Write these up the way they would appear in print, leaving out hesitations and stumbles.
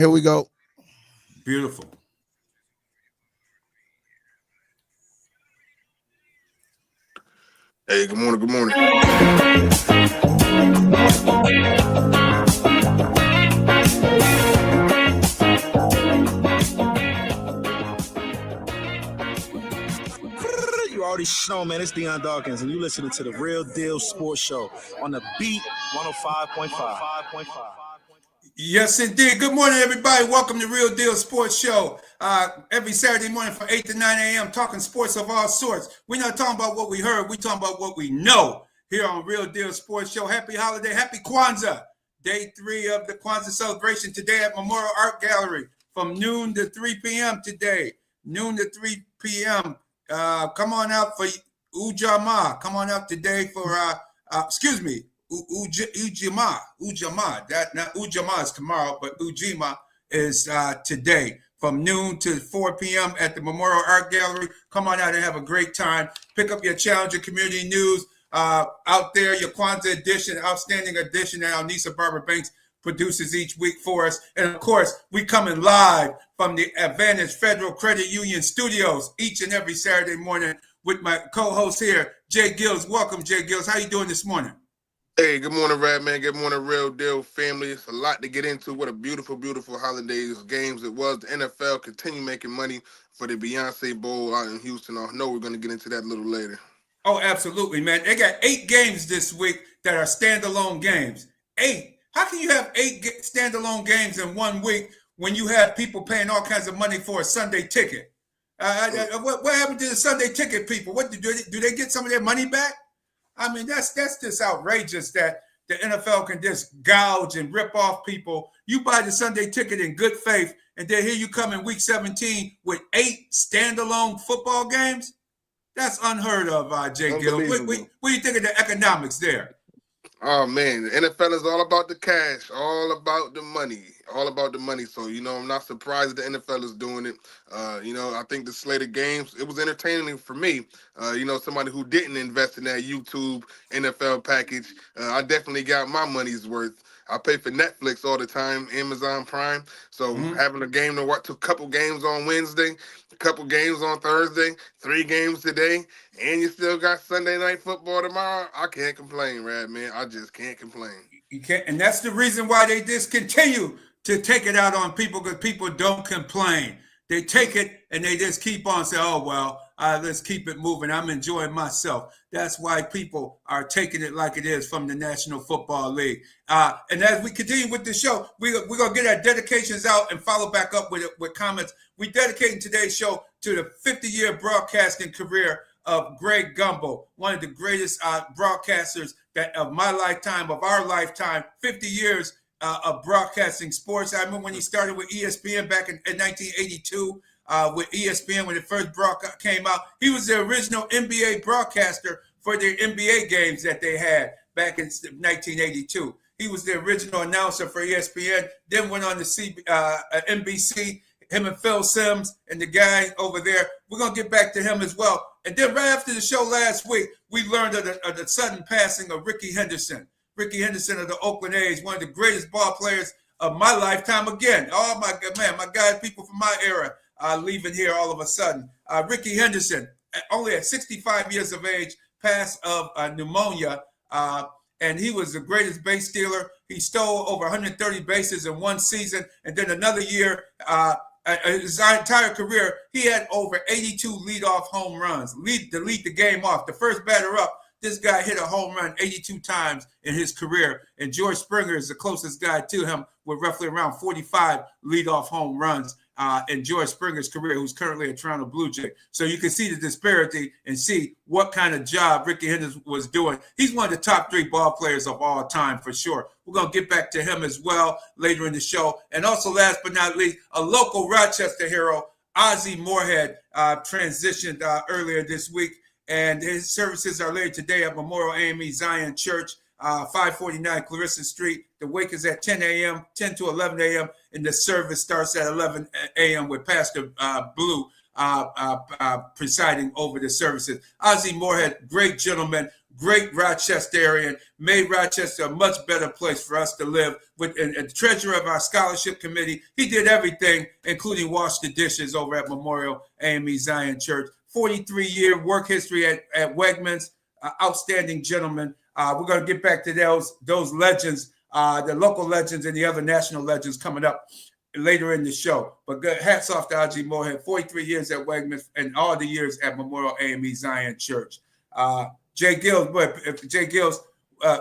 Here we go. Beautiful. Hey, good morning, good morning. You already know, man. It's Deion Dawkins, and you listening to the Real Deal Sports Show on the Beat 105.5. Yes, indeed. Good morning, everybody. Welcome to Real Deal Sports Show. Every Saturday morning from 8 to 9 a.m., talking sports of all sorts. We're not talking about what we heard. We're talking about what we know here on Real Deal Sports Show. Happy holiday. Happy Kwanzaa. Day 3 of the Kwanzaa celebration today at Memorial Art Gallery from noon to 3 p.m. today. Noon to 3 p.m. Come on out for Ujamaa. Come on out today for, Ujamaa. That not Ujamaa is tomorrow, but Ujima is today from noon to 4 p.m. at the Memorial Art Gallery. Come on out and have a great time. Pick up your Challenger Community News out there, your Kwanzaa edition, outstanding edition that Alnisa Barber Banks produces each week for us. And of course, we coming live from the Advantage Federal Credit Union Studios each and every Saturday morning with my co-host here, J-GILLZ. Welcome, J-GILLZ. How you doing this morning? Hey, good morning, Radman. Good morning, Real Deal family. It's a lot to get into. What a beautiful, beautiful holidays games it was. The NFL continue making money for the Beyonce Bowl out in Houston. I know we're going to get into that a little later. Oh, absolutely, man. They got 8 games this week that are standalone games. 8. How can you have 8 standalone games in 1 week when you have people paying all kinds of money for a Sunday ticket? What happened to the Sunday ticket people? What do they get some of their money back? I mean, that's just outrageous that the NFL can just gouge and rip off people. You buy the Sunday ticket in good faith, and then here you come in week 17 with 8 standalone football games? That's unheard of, J-GILLZ. What do you think of the economics there? Oh, man, the NFL is all about the cash, all about the money, all about the money. So, I'm not surprised that the NFL is doing it. I think the slate of games, it was entertaining for me. Somebody who didn't invest in that YouTube NFL package, I definitely got my money's worth. I pay for Netflix all the time, Amazon Prime. So having a game to watch, a couple games on Wednesday, a couple games on Thursday, 3 games today, and you still got Sunday night football tomorrow, I can't complain, man. I just can't complain. You can't, and that's the reason why they discontinue to take it out on people, because people don't complain. They take it and they just keep on saying, oh, well, let's keep it moving. I'm enjoying myself. That's why people are taking it like it is from the National Football League. And as we continue with the show, we're going to get our dedications out and follow back up with comments. We're dedicating today's show to the 50-year broadcasting career of Greg Gumbel, one of the greatest broadcasters of my lifetime, of our lifetime, 50 years of broadcasting sports. I remember when he started with ESPN back in 1982 with ESPN when it first came out. He was the original NBA broadcaster for the NBA games that they had back in 1982. He was the original announcer for ESPN, then went on to NBC, him and Phil Simms and the guy over there. We're going to get back to him as well. And then right after the show last week, we learned of the sudden passing of Rickey Henderson. Rickey Henderson of the Oakland A's, one of the greatest ball players of my lifetime. Again, oh my God, man, my guys, people from my era leaving here all of a sudden. Rickey Henderson, only at 65 years of age, passed of pneumonia, and he was the greatest base stealer. He stole over 130 bases in one season, and then another year, his entire career, he had over 82 leadoff home runs, to lead the game off. The first batter up, this guy hit a home run 82 times in his career, and George Springer is the closest guy to him with roughly around 45 leadoff home runs in George Springer's career, who's currently a Toronto Blue Jay. So you can see the disparity and see what kind of job Rickey Henderson was doing. He's one of the top 3 ball players of all time for sure. We're going to get back to him as well later in the show. And also, last but not least, a local Rochester hero, Ozzie Moorhead, transitioned earlier this week. And his services are later today at Memorial AME Zion Church, 549 Clarissa Street. The wake is at 10 a.m., 10 to 11 a.m., and the service starts at 11 a.m. with Pastor Blue presiding over the services. Ozzie Moorhead, great gentleman, great Rochesterian, made Rochester a much better place for us to live. And the treasurer of our scholarship committee, he did everything, including wash the dishes over at Memorial AME Zion Church. 43-year work history at Wegmans, outstanding gentleman. We're going to get back to those legends, the local legends and the other national legends coming up later in the show. But good, hats off to Algie Moorhead, 43 years at Wegmans and all the years at Memorial AME Zion Church. J-GILLZ,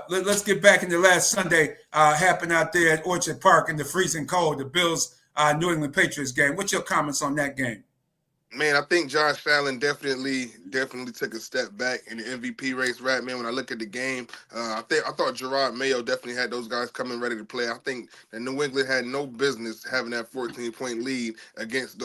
let's get back into last Sunday. Happened out there at Orchard Park in the freezing cold, the Bills New England Patriots game. What's your comments on that game? Man, I think Josh Allen definitely took a step back in the MVP race, Radman. When I look at the game, I thought Gerard Mayo definitely had those guys coming ready to play. I think that New England had no business having that 14-point lead against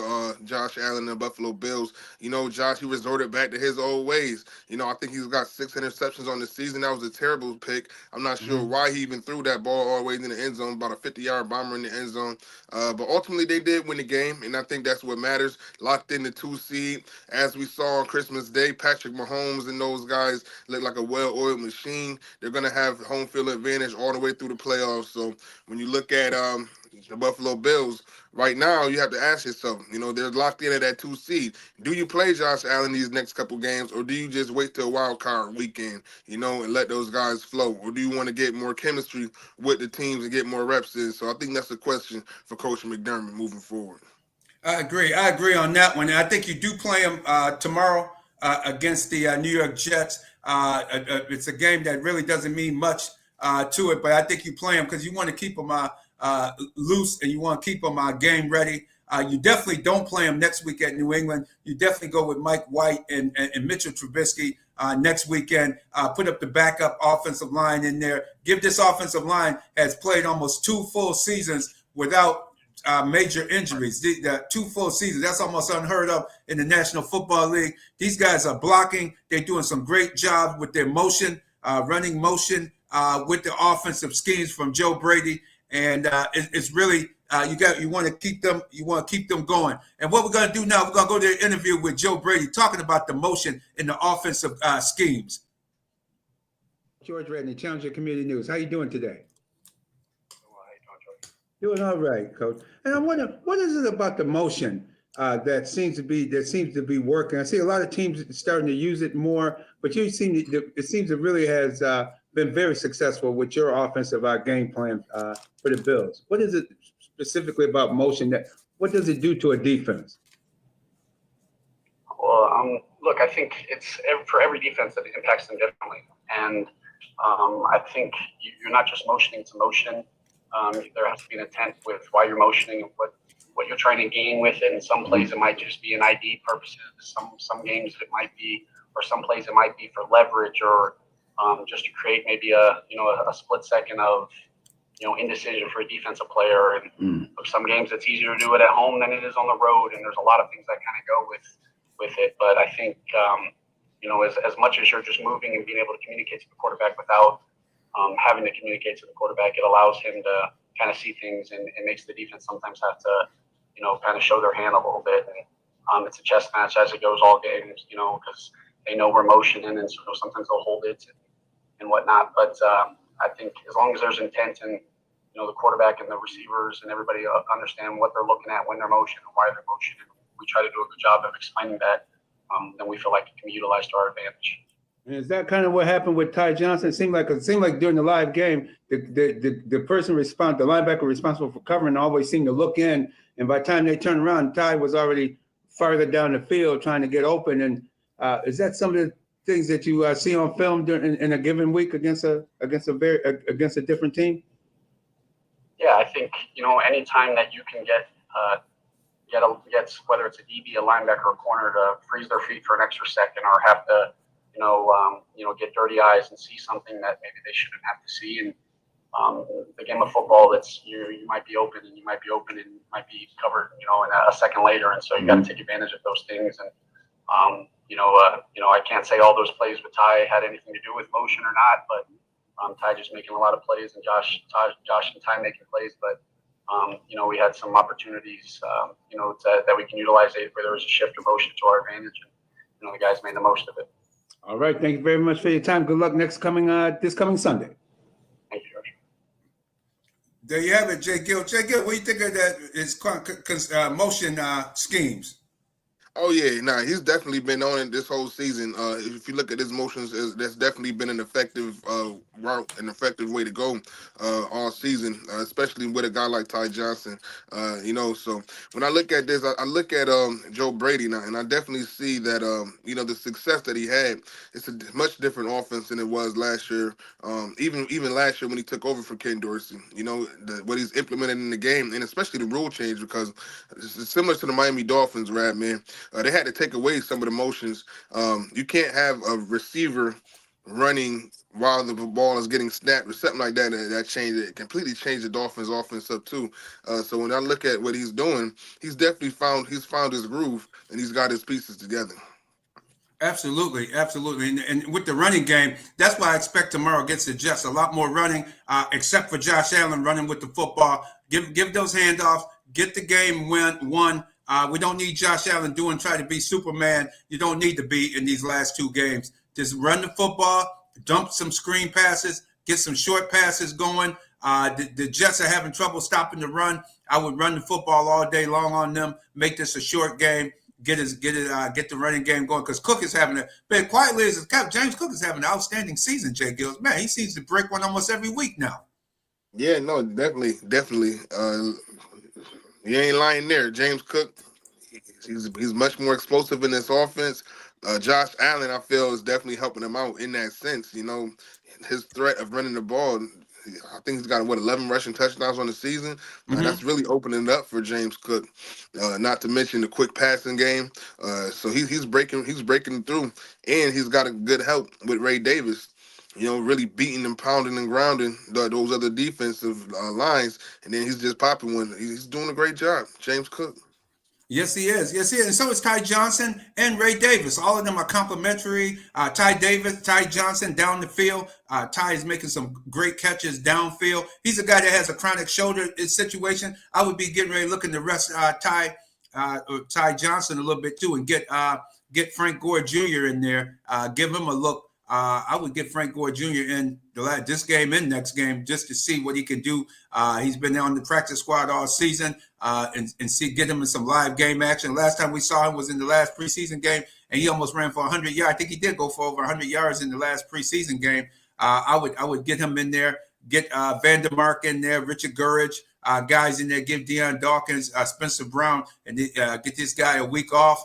Josh Allen and the Buffalo Bills. You know, Josh, he resorted back to his old ways. You know, I think he's got 6 interceptions on the season. That was a terrible pick. I'm not sure why he even threw that ball all the way in the end zone, about a 50-yard bomber in the end zone. But ultimately, they did win the game, and I think that's what matters. Locked in the 2 seed. As we saw on Christmas Day, Patrick Mahomes and those guys look like a well-oiled machine. They're going to have home field advantage all the way through the playoffs. So when you look at the Buffalo Bills, right now you have to ask yourself, you know, they're locked in at that 2 seed. Do you play Josh Allen these next couple games, or do you just wait till wild card weekend, you know, and let those guys flow? Or do you want to get more chemistry with the teams and get more reps in? So I think that's a question for Coach McDermott moving forward. I agree on that one. I think you do play them tomorrow against the New York Jets. It's a game that really doesn't mean much to it, but I think you play them because you want to keep them loose and you want to keep them game ready. You definitely don't play them next week at New England. You definitely go with Mike White and Mitchell Trubisky next weekend. Put up the backup offensive line in there. Give this offensive line has played almost 2 full seasons without major injuries. The 2 full seasons, that's almost unheard of in the National Football League. These guys are blocking. They're doing some great job with their motion, running motion with the offensive schemes from Joe Brady. And it's really you want to keep them going. And what we're going to do now, we're going to go to an interview with Joe Brady talking about the motion in the offensive schemes. George Redney, Challenger Community News. How you doing today? Doing all right, Coach. And I wonder, what is it about the motion that seems to be working? I see a lot of teams starting to use it more, but it seems it really has been very successful with your offensive game plan for the Bills. What is it specifically about motion what does it do to a defense? Well, look, I think it's for every defense that it impacts them differently, and I think you're not just motioning to motion. There has to be an intent with why you're motioning and what you're trying to gain with it. In some plays, it might just be an ID purposes. Some games it might be, or some plays it might be for leverage, or just to create maybe a split second of indecision for a defensive player. And some games it's easier to do it at home than it is on the road. And there's a lot of things that kind of go with it. But I think as much as you're just moving and being able to communicate to the quarterback without having to communicate to the quarterback, it allows him to kind of see things, and it makes the defense sometimes have to, kind of show their hand a little bit. And it's a chess match as it goes all games, because they know we're motioning, and so sometimes they'll hold it and whatnot. But I think as long as there's intent, and the quarterback and the receivers and everybody understand what they're looking at when they're motioning and why they're motioning, we try to do a good job of explaining that, then we feel like it can be utilized to our advantage. And is that kind of what happened with Ty Johnson? It seemed like during the live game, the person the linebacker responsible for covering always seemed to look in, and by the time they turned around, Ty was already farther down the field trying to get open. And is that some of the things that you see on film in a given week against a different team? Yeah, I think any time that you can get whether it's a DB, a linebacker, or a corner to freeze their feet for an extra second, or have to get dirty eyes and see something that maybe they shouldn't have to see. And the game of football, that's you might be open, and you might be covered, in a second later. And so you got to take advantage of those things. And I can't say all those plays with Ty had anything to do with motion or not, but Ty just making a lot of plays, and Josh and Ty making plays. But we had some opportunities, that we can utilize where there was a shift of motion to our advantage, and the guys made the most of it. All right. Thank you very much for your time. Good luck this coming Sunday. Thank you, George. There you have it, J-GILLZ. J-GILLZ, what do you think of that? His motion schemes? Oh yeah, nah, he's definitely been on it this whole season. If you look at his motions, that's definitely been an effective route, an effective way to go all season, especially with a guy like Ty Johnson. So when I look at this, I look at Joe Brady now, and I definitely see that the success that he had. It's a much different offense than it was last year. Even last year when he took over for Ken Dorsey, what he's implemented in the game, and especially the rule change, because it's similar to the Miami Dolphins, Radman. They had to take away some of the motions. You can't have a receiver running while the ball is getting snapped or something like that. That changed it. Completely changed the Dolphins' offense up too. So when I look at what he's doing, he's definitely found his groove and he's got his pieces together. Absolutely. And with the running game, that's why I expect tomorrow against the Jets a lot more running, except for Josh Allen running with the football. Give those handoffs, get the game won. We don't need Josh Allen try to be Superman. You don't need to be in these last two games. Just run the football, dump some screen passes, get some short passes going. The Jets are having trouble stopping the run. I would run the football all day long on them. Make this a short game. Get the running game going, because Cook is having James Cook is having an outstanding season. J-GILLZ, man, he seems to break one almost every week now. Yeah, no, definitely. You ain't lying there. James Cook, he's much more explosive in this offense. Josh Allen, I feel, is definitely helping him out in that sense. His threat of running the ball, I think he's got 11 rushing touchdowns on the season. That's really opening it up for James Cook. Not to mention the quick passing game. So he's breaking through, and he's got a good help with Ray Davis. Really beating and pounding and grounding those other defensive lines, and then he's just popping one. He's doing a great job, James Cook. Yes, he is. And so is Ty Johnson and Ray Davis. All of them are complimentary. Ty Johnson down the field. Ty is making some great catches downfield. He's a guy that has a chronic shoulder situation. I would be getting ready looking to rest Ty Johnson a little bit too, and get Frank Gore Jr. in there. Give him a look. I would get Frank Gore Jr. in this game and next game just to see what he can do. He's been on the practice squad all season, and get him in some live game action. Last time we saw him was in the last preseason game, and he almost ran for 100 yards. I think he did go for over 100 yards in the last preseason game. I would get him in there, get Vandermark in there, Richard Gurridge, guys in there, give Deion Dawkins, Spencer Brown, and get this guy a week off.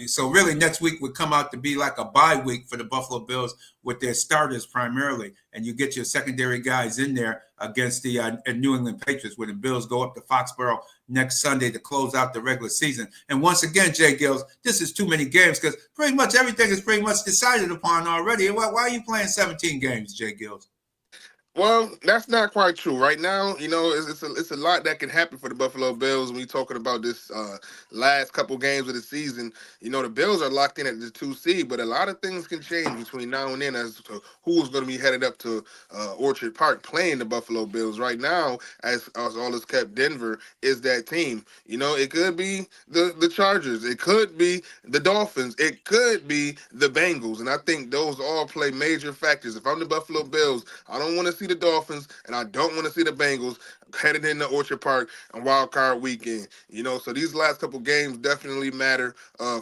So really next week would come out to be like a bye week for the Buffalo Bills with their starters primarily. And you get your secondary guys in there against the New England Patriots, where the Bills go up to Foxborough next Sunday to close out the regular season. And once again, J-GILLZ, this is too many games because pretty much everything is pretty much decided upon already. Why are you playing 17 games, J-GILLZ? Well, that's not quite true. Right now, it's a lot that can happen for the Buffalo Bills when we're talking about this last couple games of the season. The Bills are locked in at the 2 seed, but a lot of things can change between now and then as to who's going to be headed up to Orchard Park playing the Buffalo Bills. Right now, as all has kept Denver, is that team. It could be the Chargers. It could be the Dolphins. It could be the Bengals. And I think those all play major factors. If I'm the Buffalo Bills, I don't want to see the Dolphins, and I don't want to see the Bengals headed into Orchard Park on Wild Card Weekend. So these last couple games definitely matter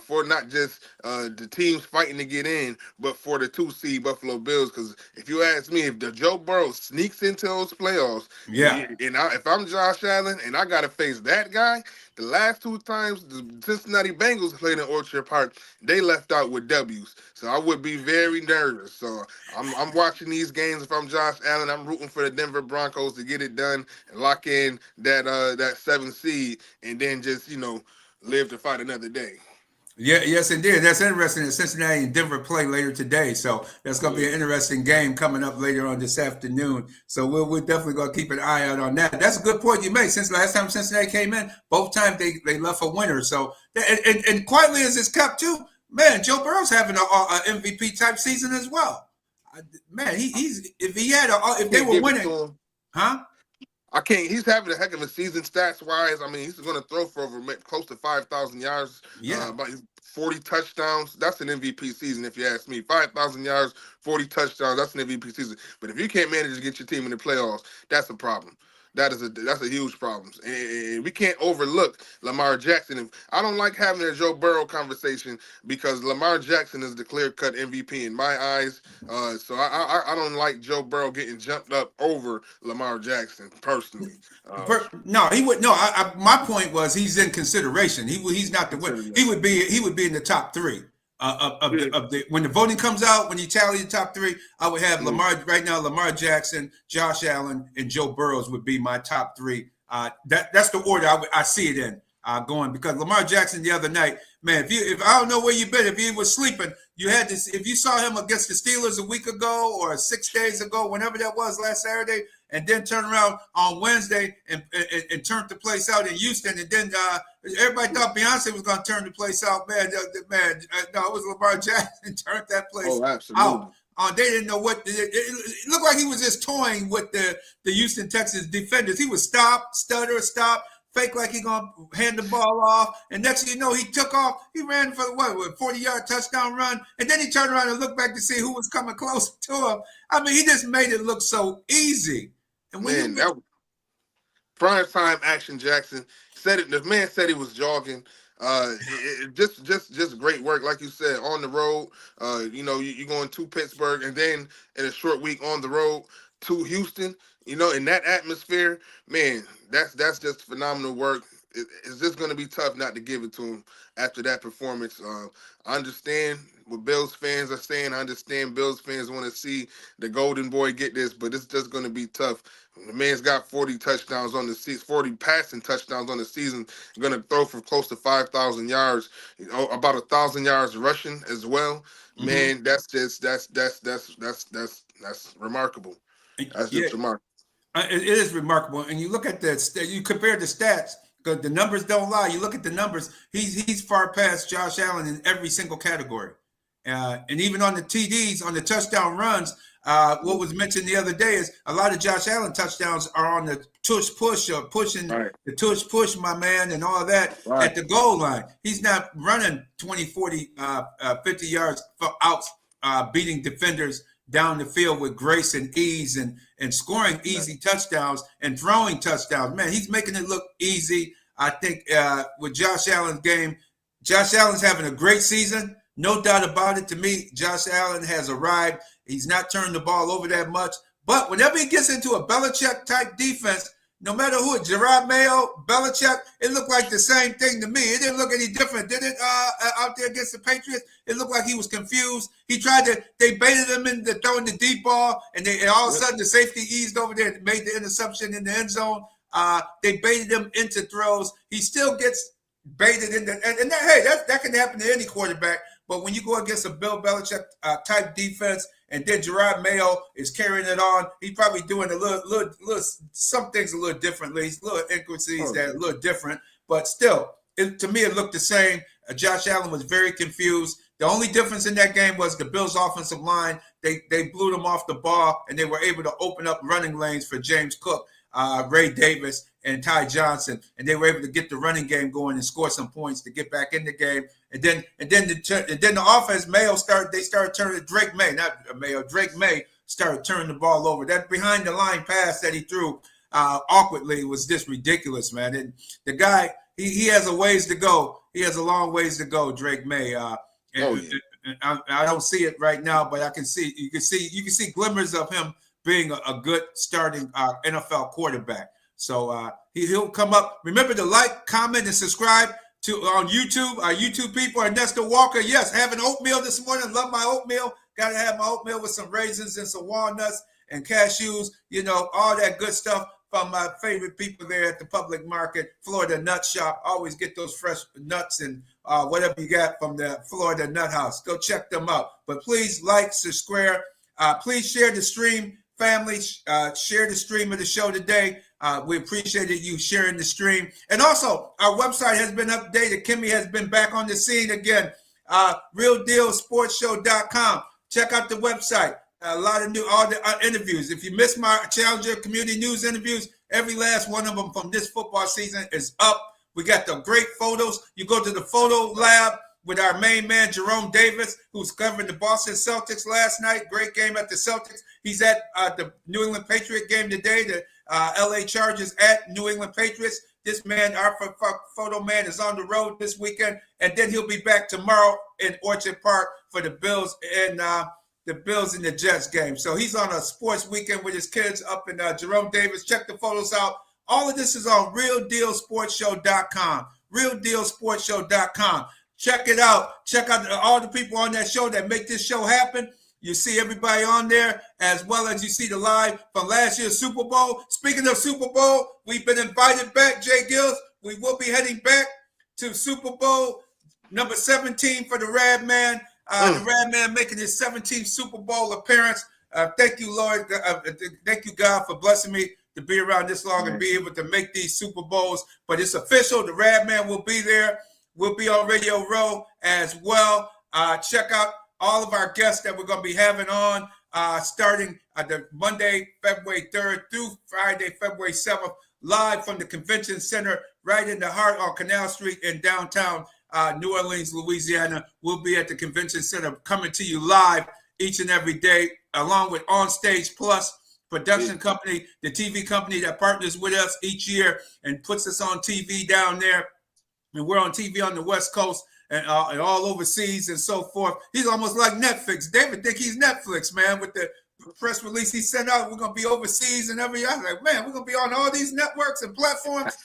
for not just the teams fighting to get in, but for the 2 seed Buffalo Bills. Because if you ask me, if the Joe Burrow sneaks into those playoffs, if I'm Josh Allen and I got to face that guy, the last 2 times the Cincinnati Bengals played in Orchard Park, they left out with W's. So I would be very nervous. So I'm watching these games. If I'm Josh Allen, I'm rooting for the Denver Broncos to get it done and lock in that 7th seed, and then just live to fight another day. Yeah, yes, indeed. That's interesting that Cincinnati and Denver play later today. So that's going to be an interesting game coming up later on this afternoon. So we're definitely going to keep an eye out on that. That's a good point you made. Since last time Cincinnati came in, both times they left a winner. So and quietly as it's kept too, man, Joe Burrow's having a MVP type season as well. Man, if they were winning, huh? I can't. He's having a heck of a season stats wise. I mean, he's going to throw for over close to 5,000 yards. Yeah. About 40 touchdowns. That's an MVP season, if you ask me. 5,000 yards, 40 touchdowns. That's an MVP season. But if you can't manage to get your team in the playoffs, that's a problem. That's a huge problem, and we can't overlook Lamar Jackson. And I don't like having a Joe Burrow conversation because Lamar Jackson is the clear-cut MVP in my eyes. So I don't like Joe Burrow getting jumped up over Lamar Jackson personally. No, he would. No, my point was he's in consideration. He's not the winner. He would be in the top three. Of the when the voting comes out, when you tally the top three, I would have Lamar right now. Lamar Jackson, Josh Allen, and Joe Burrows would be my top three. That's the order I see it in going, because Lamar Jackson the other night, man, if I don't know where you've been, if you was sleeping, you had this. If you saw him against the Steelers a week ago or 6 days ago, whenever that was last Saturday, and then turn around on Wednesday and turn the place out in Houston, and then everybody thought Beyonce was going to turn the place out. Man, no, it was Lamar Jackson turned that place out. They didn't know what it looked like. He was just toying with the Houston Texans defenders. He would stop, stutter, stop, fake like he gonna hand the ball off, and next thing you know, he took off. He ran for a 40-yard touchdown run, and then he turned around and looked back to see who was coming close to him. I mean, he just made it look so easy. And when that prime time action, Jackson said it. The man said he was jogging. Just great work, like you said, on the road. You're going to Pittsburgh, and then in a short week on the road to Houston. In that atmosphere, man, that's just phenomenal work. It's just going to be tough not to give it to him after that performance. I understand what Bills fans are saying. I understand Bills fans want to see the Golden Boy get this, but it's just going to be tough. The man's got 40 touchdowns on the season, 40 passing touchdowns on the season. Going to throw for close to 5,000 yards, about 1,000 yards rushing as well. Mm-hmm. Man, that's remarkable. That's just remarkable. It is remarkable, and you look at you compare the stats. Because the numbers don't lie. You look at the numbers. He's far past Josh Allen in every single category, and even on the TDs, on the touchdown runs. What was mentioned the other day is a lot of Josh Allen touchdowns are on the tush push or pushing the tush push, my man, and all that at the goal line. He's not running 20, 40, 50 yards out, beating defenders down the field with grace and ease and scoring easy touchdowns and throwing touchdowns. Man, he's making it look easy. I think with Josh Allen's game, Josh Allen's having a great season. No doubt about it. To me, Josh Allen has arrived. He's not turned the ball over that much. But whenever he gets into a Belichick-type defense, no matter who, Gerard Mayo, Belichick, it looked like the same thing to me. It didn't look any different, did it, out there against the Patriots? It looked like he was confused. They baited him into throwing the deep ball, and all of a sudden the safety eased over there and made the interception in the end zone. They baited him into throws. He still gets baited in that can happen to any quarterback. But when you go against a Bill Belichick type defense, and then Gerard Mayo is carrying it on, he's probably doing a little some things a little differently, little intricacies that are a little different. But still, to me, it looked the same. Josh Allen was very confused. The only difference in that game was the Bills' offensive line. They blew them off the ball, and they were able to open up running lanes for James Cook, Ray Davis, and Ty Johnson, and they were able to get the running game going and score some points to get back in the game. And then the offense, Drake May started turning the ball over. That behind the line pass that he threw awkwardly was just ridiculous, man. And the guy, he has a ways to go. He has a long ways to go, Drake May. I don't see it right now, but you can see glimmers of him being a good starting NFL quarterback. So he'll come up. Remember to like, comment, and subscribe on YouTube. Our YouTube people, Ernesto Walker. Yes, having oatmeal this morning. Love my oatmeal. Got to have my oatmeal with some raisins and some walnuts and cashews. All that good stuff from my favorite people there at the public market, Florida Nut Shop. Always get those fresh nuts and whatever you got from the Florida Nut House. Go check them out. But please like, subscribe. Please share the stream. Family, share the stream of the show today. We appreciated you sharing the stream. And also, our website has been updated. Kimmy has been back on the scene again. RealDealSportsShow.com. Check out the website. a lot of all the interviews. If you missed my Challenger Community News interviews, every last one of them from this football season is up. We got the great photos. You go to the photo lab with our main man, Jerome Davis, who's covering the Boston Celtics last night. Great game at the Celtics. He's at the New England Patriot game today. The LA Chargers at New England Patriots. This man, our photo man, is on the road this weekend, and then he'll be back tomorrow in Orchard Park for the Bills and the Bills and the Jets game. So he's on a sports weekend with his kids up in Jerome Davis. Check the photos out. All of this is on RealDealSportsShow.com. RealDealSportsShow.com. Check it out. Check out all the people on that show that make this show happen. You see everybody on there, as well as you see the live from last year's Super Bowl. Speaking of Super Bowl, we've been invited back, J-GILLZ. We will be heading back to Super Bowl number 17 for the Radman. The Radman making his 17th Super Bowl appearance. Thank you, Lord. Thank you, God, for blessing me to be around this long and be able to make these Super Bowls. But it's official. The Radman will be there. We'll be on Radio Row as well. Check out all of our guests that we're going to be having on starting the Monday, February 3rd through Friday, February 7th, live from the Convention Center right in the heart on Canal Street in downtown New Orleans, Louisiana. We'll be at the Convention Center coming to you live each and every day, along with On Stage Plus production company, the TV company that partners with us each year and puts us on TV down there. And we're on TV on the West Coast and all overseas and so forth. He's almost like Netflix. David think he's Netflix, man, with the press release he sent out. We're going to be overseas and everything. I was like, man, we're going to be on all these networks and platforms.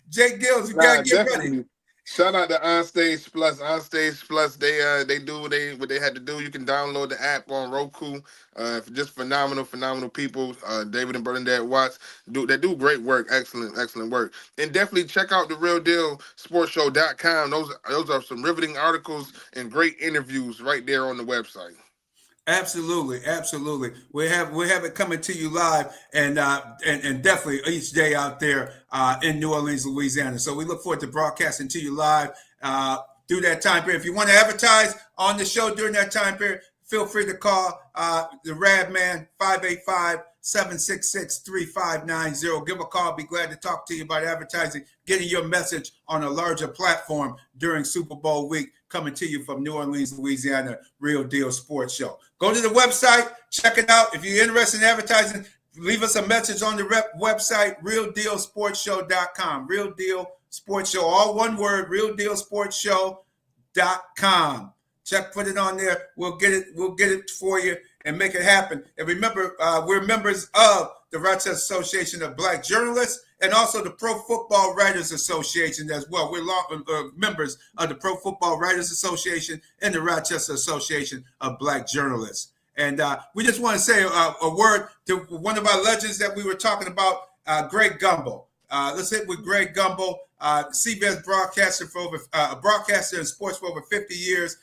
J-GILLZ, you got to get ready. Shout out to OnStage Plus. OnStage Plus, they do what they had to do. You can download the app on Roku. Just phenomenal people. David and Bernadette Watts they do great work. Excellent work. And definitely check out the RealDealSportsShow.com. Those are some riveting articles and great interviews right there on the website. Absolutely. We have it coming to you live and definitely each day out there in New Orleans, Louisiana. So we look forward to broadcasting to you live through that time period. If you want to advertise on the show during that time period, feel free to call the Radman 585-766-3590. Give a call. Be glad to talk to you about advertising, getting your message on a larger platform during Super Bowl week. Coming to you from New Orleans, Louisiana, Real Deal Sports Show. Go to the website, check it out. If you're interested in advertising, leave us a message on the website, RealDealSportsShow.com. Real Deal Sports Show, all one word, RealDealSportsShow.com. Put it on there. We'll get it for you and make it happen. And remember, we're members of the Rochester Association of Black Journalists and also the Pro Football Writers Association as well. We're members of the Pro Football Writers Association and the Rochester Association of Black Journalists. And we just want to say a word to one of our legends that we were talking about, Greg Gumbel. Let's hit with Greg Gumbel, CBS broadcaster broadcaster in sports for over 50 years.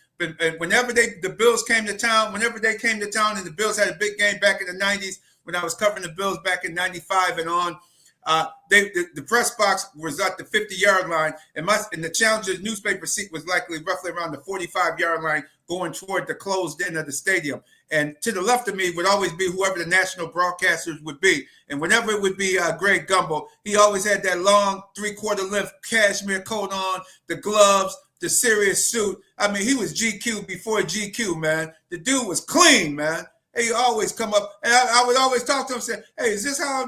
Whenever the Bills came to town, and the Bills had a big game back in the 90s, when I was covering the Bills back in 95 and on, the press box was at the 50-yard line, and the Challenger newspaper seat was roughly around the 45-yard line going toward the closed end of the stadium. And to the left of me would always be whoever the national broadcasters would be. And whenever it would be Greg Gumbel, he always had that long 3/4 length cashmere coat on, the gloves, the serious suit. I mean, he was GQ before GQ, man. The dude was clean, man. He always come up, and I would always talk to him and say, hey, is this how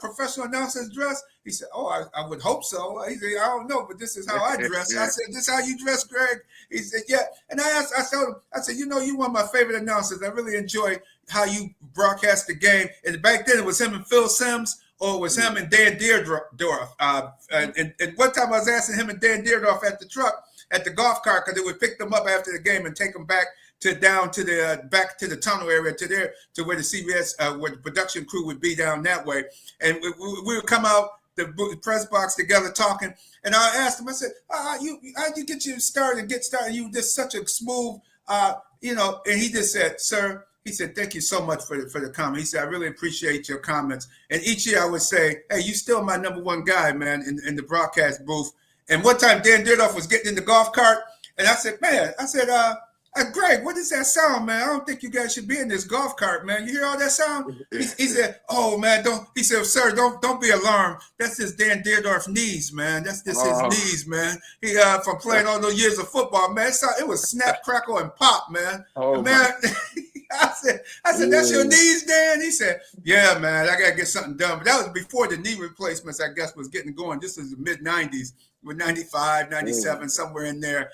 professional announcers dress? He said, oh, I would hope so. He said, I don't know, but this is how I dress. I said, this is how you dress, Greg? He said, yeah. And I told him, I said, you're one of my favorite announcers. I really enjoy how you broadcast the game. And back then, it was him and Phil Simms, or it was him and Dan Deerdorf. And one time I was asking him and Dan Deerdorf at the golf cart, because they would pick them up after the game and take them back to the tunnel area to where the CBS where the production crew would be down that way, and we would come out the press box together talking. And I asked him, I said, how'd you get started? You were just such a smooth, And he just said, sir, he said, thank you so much for the comment. He said, I really appreciate your comments. And each year I would say, hey, you still my number one guy, man, in the broadcast booth. And one time Dan Deerdorf was getting in the golf cart, and I said, Greg, what is that sound, man? I don't think you guys should be in this golf cart, man. You hear all that sound? He said, "Oh man, don't." He said, "Sir, don't be alarmed. That's his Dan Deerdorf knees, man. That's just his knees, man. He from playing all those years of football, man. It was snap, crackle, and pop, man. Man." I said, "That's your knees, Dan?" He said, "Yeah, man. I gotta get something done." But that was before the knee replacements, I guess, was getting going. This was the mid '90s. With 95, 97, somewhere in there,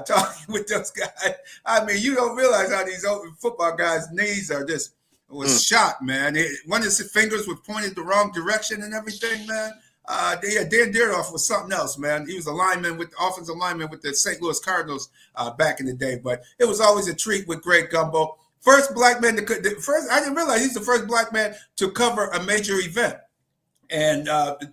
talking with those guys. I mean, you don't realize how these old football guys' knees are just shot, man. One of his fingers was pointed the wrong direction and everything, man. Dan Deerdorf was something else, man. He was a lineman with offensive lineman with the St. Louis Cardinals back in the day. But it was always a treat with Greg Gumbel. First black man I didn't realize he's the first black man to cover a major event. And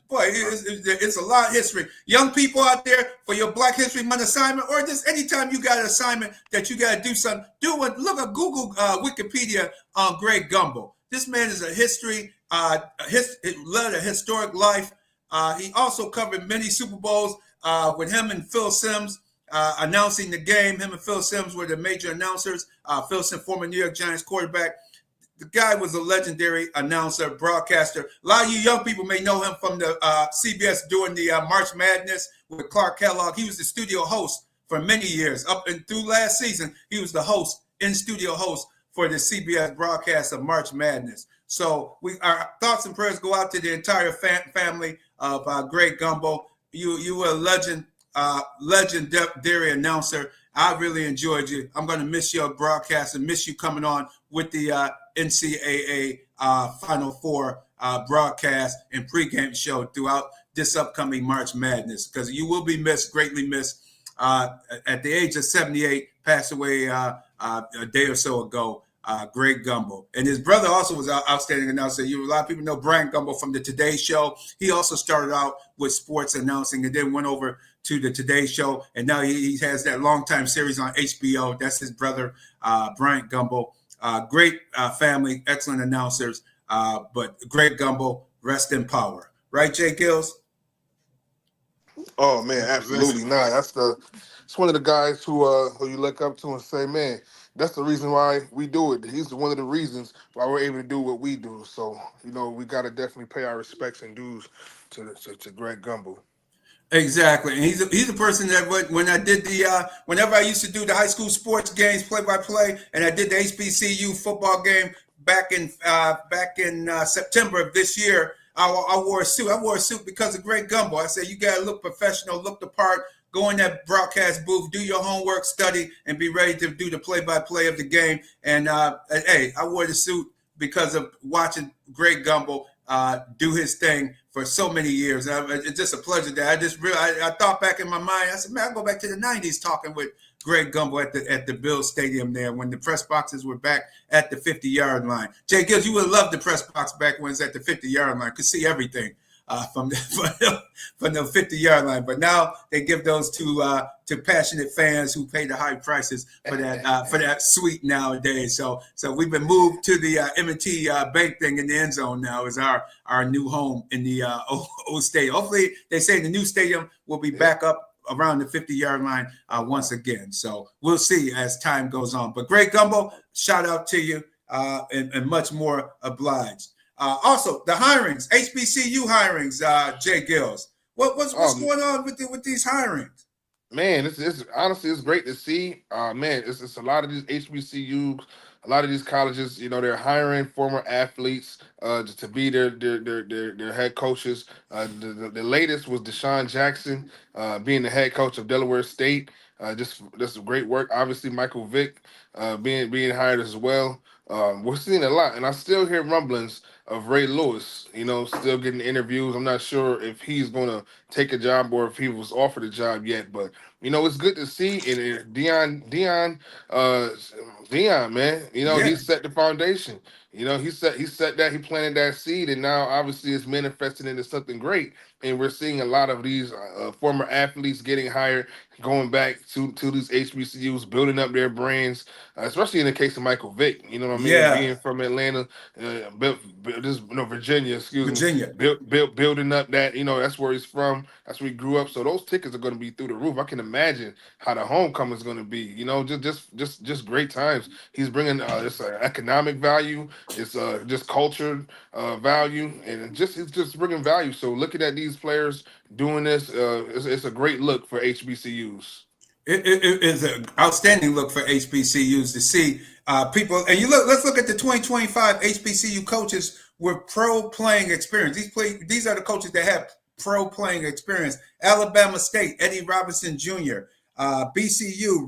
boy, it's a lot of history. Young people out there, for your Black History Month assignment, or just anytime you got an assignment that you got to do something, look at Google Wikipedia on Greg Gumbel. This man is a history, led a historic life. He also covered many Super Bowls with him and Phil Simms announcing the game. Him and Phil Simms were the major announcers. Phil Simms, former New York Giants quarterback. The guy was a legendary announcer, broadcaster. A lot of you young people may know him from the CBS during the March Madness with Clark Kellogg. He was the studio host for many years. Up and through last season, he was the in-studio host for the CBS broadcast of March Madness. So our thoughts and prayers go out to the entire family of Greg Gumbel. You were a legendary announcer. I really enjoyed you. I'm going to miss your broadcast and miss you coming on with the NCAA Final Four broadcast and pregame show throughout this upcoming March Madness, because you will be missed, greatly missed. At the age of 78, passed away a day or so ago, Greg Gumbel. And his brother also was an outstanding announcer. A lot of people know Brian Gumbel from the Today Show. He also started out with sports announcing and then went over to the Today Show. And now he has that longtime series on HBO. That's his brother, Brian Gumbel. Great family, excellent announcers. But Greg Gumbel, rest in power. Right, J-GILLZ? Oh man, absolutely not. It's one of the guys who you look up to and say, man, that's the reason why we do it. He's one of the reasons why we're able to do what we do. So, we got to definitely pay our respects and dues to Greg Gumbel. Exactly, and he's a person that when I did whenever I used to do the high school sports games play-by-play, and I did the HBCU football game back in September of this year, I wore a suit. I wore a suit because of Greg Gumbel. I said, you got to look professional, look the part, go in that broadcast booth, do your homework, study, and be ready to do the play-by-play of the game. And hey, I wore the suit because of watching Greg Gumbel do his thing for so many years. It's just a pleasure that I thought back in my mind. I said, man, I'll go back to the 90s talking with Greg Gumbel at the Bill Stadium there when the press boxes were back at the 50-yard line. J-GILLZ, you would love the press box back when it's at the 50-yard line. Could see everything from the 50-yard line. But now they give those to passionate fans who pay the high prices for that suite nowadays. So we've been moved to the M&T Bank thing in the end zone now is our new home in the old stadium. Hopefully, they say the new stadium will be back up around the 50-yard line once again. So we'll see as time goes on. But Greg Gumbel, shout out to you and much more obliged. Also, the hirings, HBCU hirings, J-GILLZ. What's going on with these hirings? Man, it's honestly, it's great to see. Man, it's a lot of these HBCUs, a lot of these colleges, they're hiring former athletes to be their head coaches. The latest was Deshaun Jackson being the head coach of Delaware State. Just great work. Obviously, Michael Vick being hired as well. We're seeing a lot, and I still hear rumblings of Ray Lewis, still getting interviews. I'm not sure if he's going to take a job or if he was offered a job yet, but it's good to see. And Dion, man, he set the foundation. He planted that seed, and now obviously it's manifesting into something great. And we're seeing a lot of these former athletes getting hired, going back to these HBCUs, building up their brands, especially in the case of Michael Vick. You know what I mean? Yeah. Being from Atlanta, Virginia, excuse Virginia. me, building up that, that's where he's from. That's where he grew up. So those tickets are going to be through the roof. I can imagine how the homecoming is going to be. Just great times. He's bringing this economic value. It's just culture value, and it's just bringing value. So looking at these players doing this, it's a great look for HBCUs. It is an outstanding look for HBCUs to see people. And let's look at the 2025 HBCU coaches with pro playing experience. These are the coaches that have pro playing experience. Alabama State, Eddie Robinson Jr., BCU,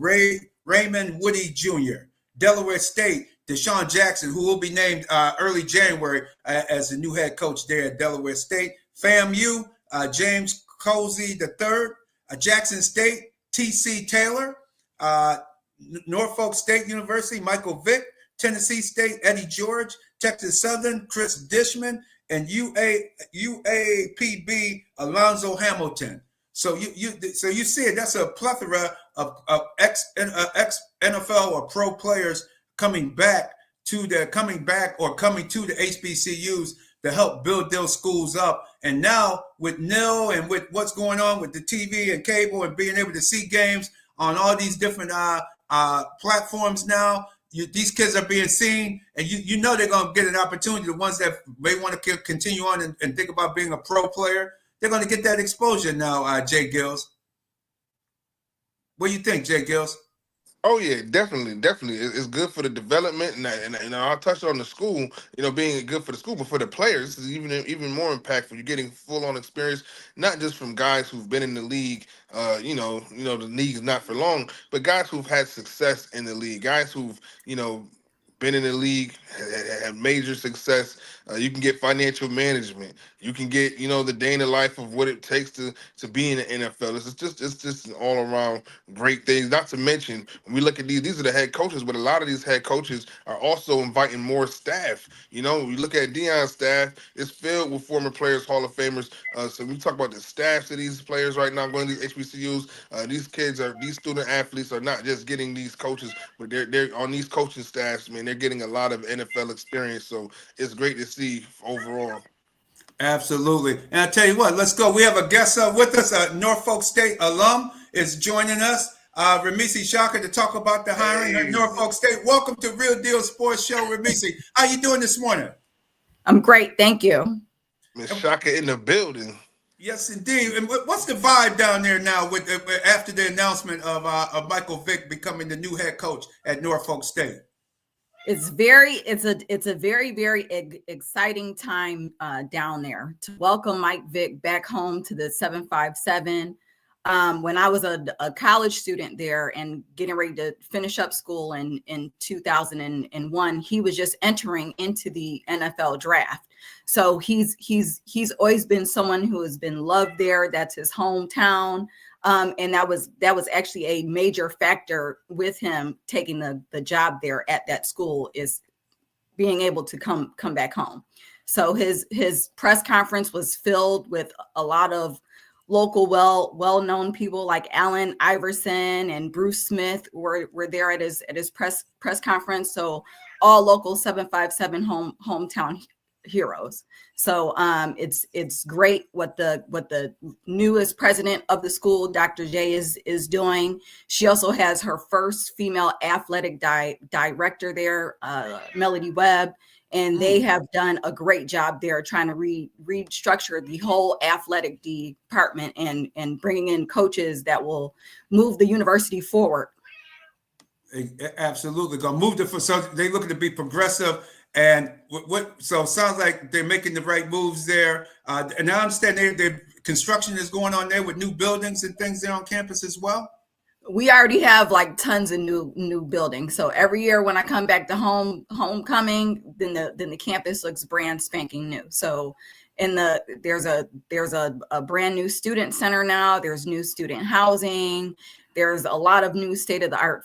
Raymond Woody Jr., Delaware State, Deshaun Jackson, who will be named early January as the new head coach there at Delaware State. FAMU, James Colsey III, Jackson State, T.C. Taylor, Norfolk State University, Michael Vick, Tennessee State, Eddie George, Texas Southern, Chris Dishman, and UAPB, Alonzo Hamilton. So you see it. That's a plethora of ex NFL or pro players coming to the HBCUs to help build those schools up. And now with NIL and with what's going on with the TV and cable and being able to see games on all these different platforms now, these kids are being seen, and you know they're going to get an opportunity. The ones that may want to continue on and think about being a pro player, they're going to get that exposure now, J-GILLZ. What do you think, J-GILLZ? Oh yeah, definitely. It's good for the development, and I'll touch on the school. Being good for the school, but for the players, this is even more impactful. You're getting full-on experience, not just from guys who've been in the league. The league's not for long, but guys who've had success in the league, guys who've been in the league, had major success. You can get financial management. You can get, the day in the life of what it takes to be in the NFL. It's just an all around great things. Not to mention, when we look at these are the head coaches, but a lot of these head coaches are also inviting more staff. We look at Deion's staff, it's filled with former players, Hall of Famers. So we talk about the staffs of these players right now going to these HBCUs. These student athletes are not just getting these coaches, but they're on these coaching staffs, man. They're getting a lot of NFL experience. So it's great to see overall. Absolutely. And I tell you what, let's go. We have a guest with us, a Norfolk State alum is joining us, Ramisi Shaka, to talk about the hiring at Norfolk State. Welcome to Real Deal Sports Show, Ramisi. How you doing this morning? I'm great, thank you. Miss Shaka in the building. Yes, indeed. And what's the vibe down there now with after the announcement of Michael Vick becoming the new head coach at Norfolk State? It's a very, very exciting time down there to welcome Mike Vick back home to the 757. When I was a college student there and getting ready to finish up school in 2001, he was just entering into the NFL draft. So he's always been someone who has been loved there. That's his hometown. And that was actually a major factor with him taking the job there at that school, is being able to come back home. So his press conference was filled with a lot of local well-known people like Allen Iverson and Bruce Smith were there at his press conference. So all local 757 hometown heroes. So it's great what the newest president of the school, Dr. J, is doing. She also has her first female athletic director there, Melody Webb, and they have done a great job there trying to restructure the whole athletic department and bringing in coaches that will move the university forward. Absolutely, gonna move it so they looking to be progressive. And so it sounds like they're making the right moves there. And I understand their construction is going on there with new buildings and things there on campus as well. We already have like tons of new buildings. So every year when I come back to homecoming, then the campus looks brand spanking new. So there's a brand new student center now. There's new student housing. There's a lot of new state-of-the-art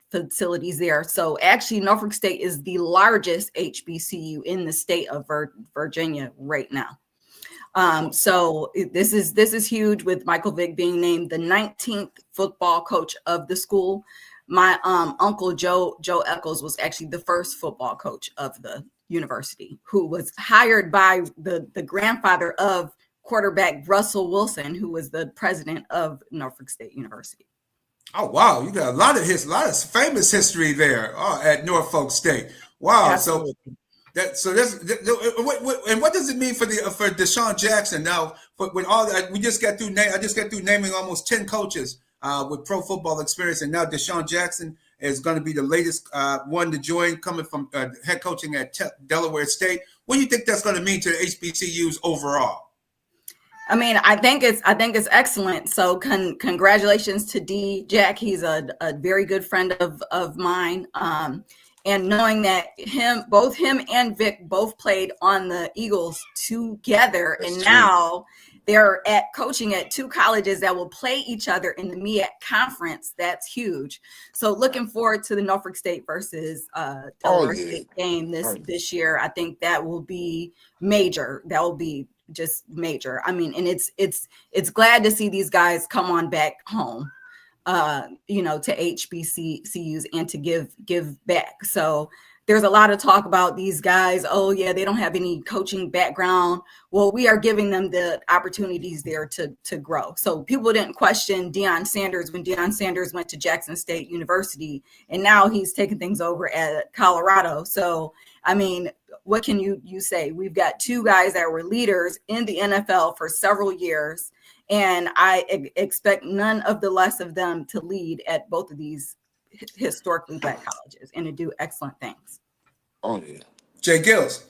facilities there. So actually Norfolk State is the largest HBCU in the state of Virginia right now. So this is huge, with Michael Vick being named the 19th football coach of the school. My uncle Joe Eccles was actually the first football coach of the University, who was hired by the grandfather of quarterback Russell Wilson, who was the president of Norfolk State University. Oh wow, you got a lot of famous history there at Norfolk State. Wow, Absolutely. And what does it mean for Deshaun Jackson now? But with all that, I just got through naming almost 10 coaches with pro football experience, and now Deshaun Jackson is going to be the latest one to join, coming from head coaching at Delaware State. What do you think that's going to mean to the HBCUs overall? I mean, I think it's excellent. So congratulations to D-Jack. He's a very good friend of mine. And knowing that both him and Vic both played on the Eagles together, and now they're coaching at 2 colleges that will play each other in the MEAC conference. That's huge. So looking forward to the Norfolk State versus Delaware State game this year. I think that will be major. That will be just major. I mean, and it's glad to see these guys come on back home, to HBCUs and to give back. So there's a lot of talk about these guys. Oh yeah, they don't have any coaching background. Well, we are giving them the opportunities there to grow. So people didn't question Deion Sanders when Deion Sanders went to Jackson State University, and now he's taking things over at Colorado. So, I mean, what can you say? We've got 2 guys that were leaders in the NFL for several years, and I expect none of the less of them to lead at both of these historically Black colleges and to do excellent things. Oh yeah, J-GILLZ.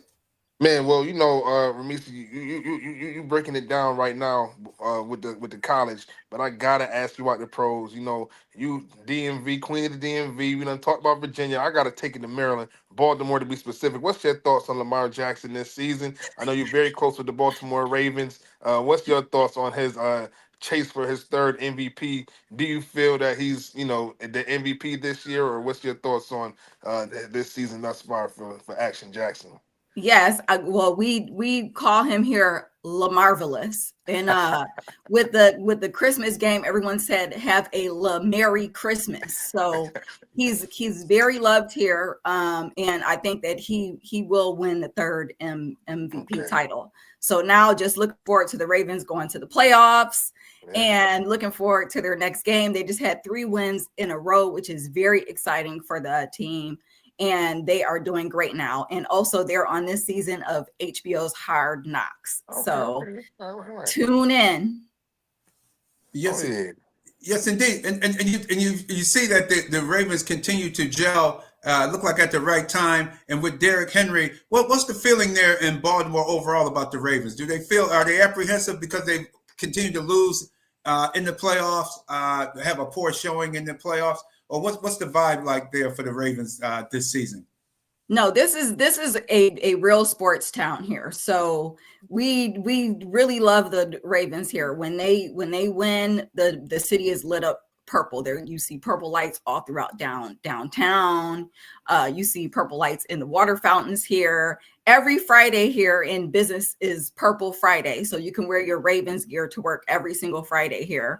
Man, well, Ramisi, you breaking it down right now with the college, but I gotta ask you about the pros. You DMV, queen of the DMV. We done talked about Virginia. I gotta take it to Maryland, Baltimore to be specific. What's your thoughts on Lamar Jackson this season? I know you're very close with the Baltimore Ravens. What's your thoughts on his chase for his 3rd MVP? Do you feel that he's the MVP this year, or what's your thoughts on this season thus far for Action Jackson? Yes, we call him here LaMarvelous, and with the Christmas game, everyone said have a Merry Christmas. So he's very loved here, and I think that he will win the 3rd MVP title. So now just look forward to the Ravens going to the playoffs, and looking forward to their next game. They just had 3 wins in a row, which is very exciting for the team. And they are doing great now. And also they're on this season of HBO's Hard Knocks. Tune in. Yes, yes, indeed. And you see that the Ravens continue to gel, look like at the right time. And with Derrick Henry, what's the feeling there in Baltimore overall about the Ravens? Are they apprehensive because they continue to lose in the playoffs, have a poor showing in the playoffs? Or what's the vibe like there for the Ravens this season? No, this is a real sports town here. So we really love the Ravens here. When they win, the city is lit up purple. There you see purple lights all throughout downtown. You see purple lights in the water fountains here. Every Friday here in business is Purple Friday. So you can wear your Ravens gear to work every single Friday here.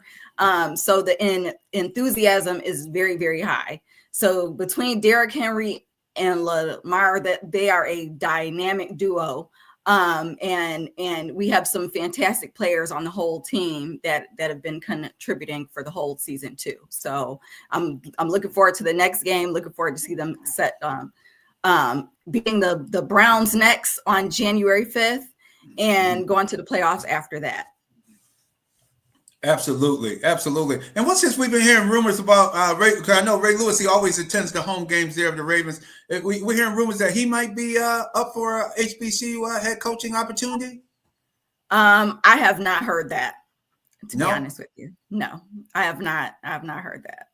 So the enthusiasm is very, very high. So between Derrick Henry and Lamar, that they are a dynamic duo. And we have some fantastic players on the whole team that have been contributing for the whole season too. So I'm looking forward to the next game. Looking forward to see them beating the Browns next on January 5th and going to the playoffs after that. Absolutely. And what's this? We've been hearing rumors about Ray, because I know Ray Lewis, he always attends the home games there of the Ravens. We're hearing rumors that he might be up for a HBCU head coaching opportunity. I have not heard that, to be honest with you. No, I have not heard that.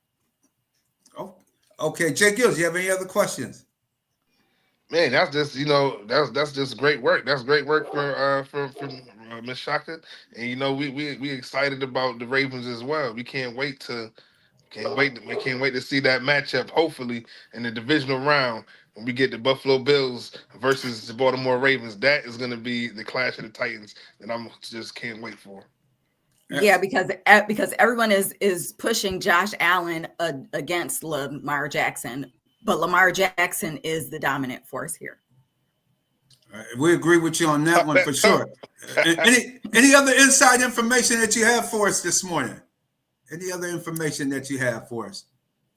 Oh, okay. J-GILLZ, you have any other questions? Man, that's just that's just great work. That's great work for Miss Shaka, and we excited about the Ravens as well. We can't wait to see that matchup. Hopefully in the divisional round when we get the Buffalo Bills versus the Baltimore Ravens, that is going to be the clash of the Titans that I'm just can't wait for. Yeah, because everyone is pushing Josh Allen against Lamar Jackson. But Lamar Jackson is the dominant force here. We agree with you on that one for sure. Any other inside information that you have for us this morning? Any other information that you have for us?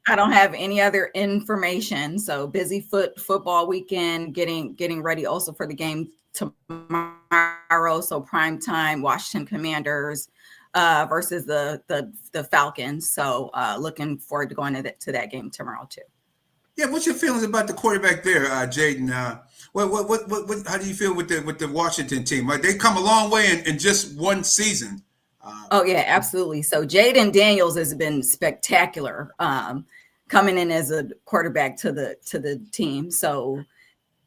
I don't have any other information. So busy football weekend, getting ready also for the game tomorrow. So prime time, Washington Commanders versus the Falcons. So looking forward to going to that game tomorrow too. Yeah, what's your feelings about the quarterback there, Jaden? What? How do you feel with the Washington team? Like, they come a long way in just one season. Oh yeah, absolutely. So Jaden Daniels has been spectacular, coming in as a quarterback to the team. So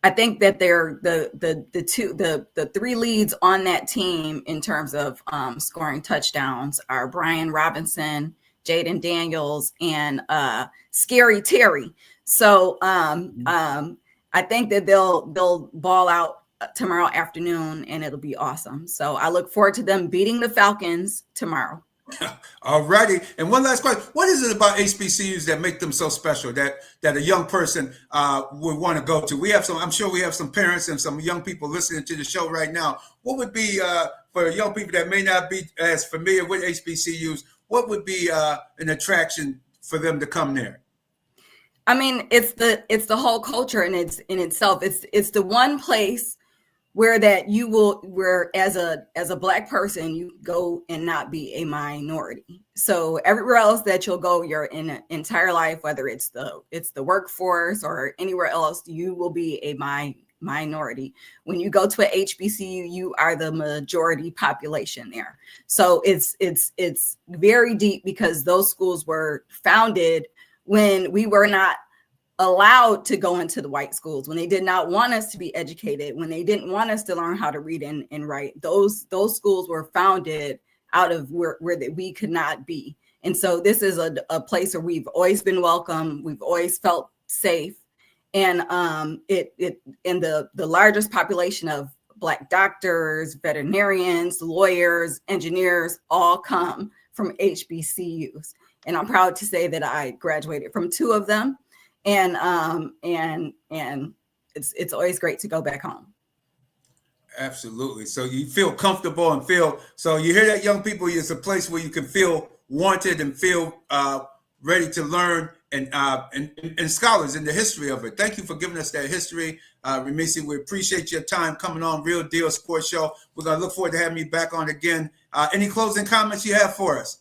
I think that they're the three leads on that team in terms of scoring touchdowns are Brian Robinson, Jaden Daniels, and Scary Terry. So I think that they'll ball out tomorrow afternoon, and it'll be awesome. So I look forward to them beating the Falcons tomorrow. All righty. And one last question. What is it about HBCUs that make them so special that a young person would want to go to? I'm sure we have some parents and some young people listening to the show right now. What would be, for young people that may not be as familiar with HBCUs, what would be an attraction for them to come there? I mean, it's the whole culture in itself. It's the one place where as a Black person, you go and not be a minority. So everywhere else that you'll go your entire life, whether it's the workforce or anywhere else, you will be a minority. When you go to a HBCU, you are the majority population there. So it's very deep because those schools were founded when we were not allowed to go into the white schools, when they did not want us to be educated, when they didn't want us to learn how to read and write. Those schools were founded out of where we could not be. And so this is a place where we've always been welcome. We've always felt safe. And the largest population of Black doctors, veterinarians, lawyers, engineers all come from HBCUs. And I'm proud to say that I graduated from 2 of them. And it's always great to go back home. Absolutely. So you feel comfortable and so you hear that, young people, it's a place where you can feel wanted and feel ready to learn and scholars in the history of it. Thank you for giving us that history, Ramisi. We appreciate your time coming on Real Deal Sports Show. We're going to look forward to having you back on again. Any closing comments you have for us?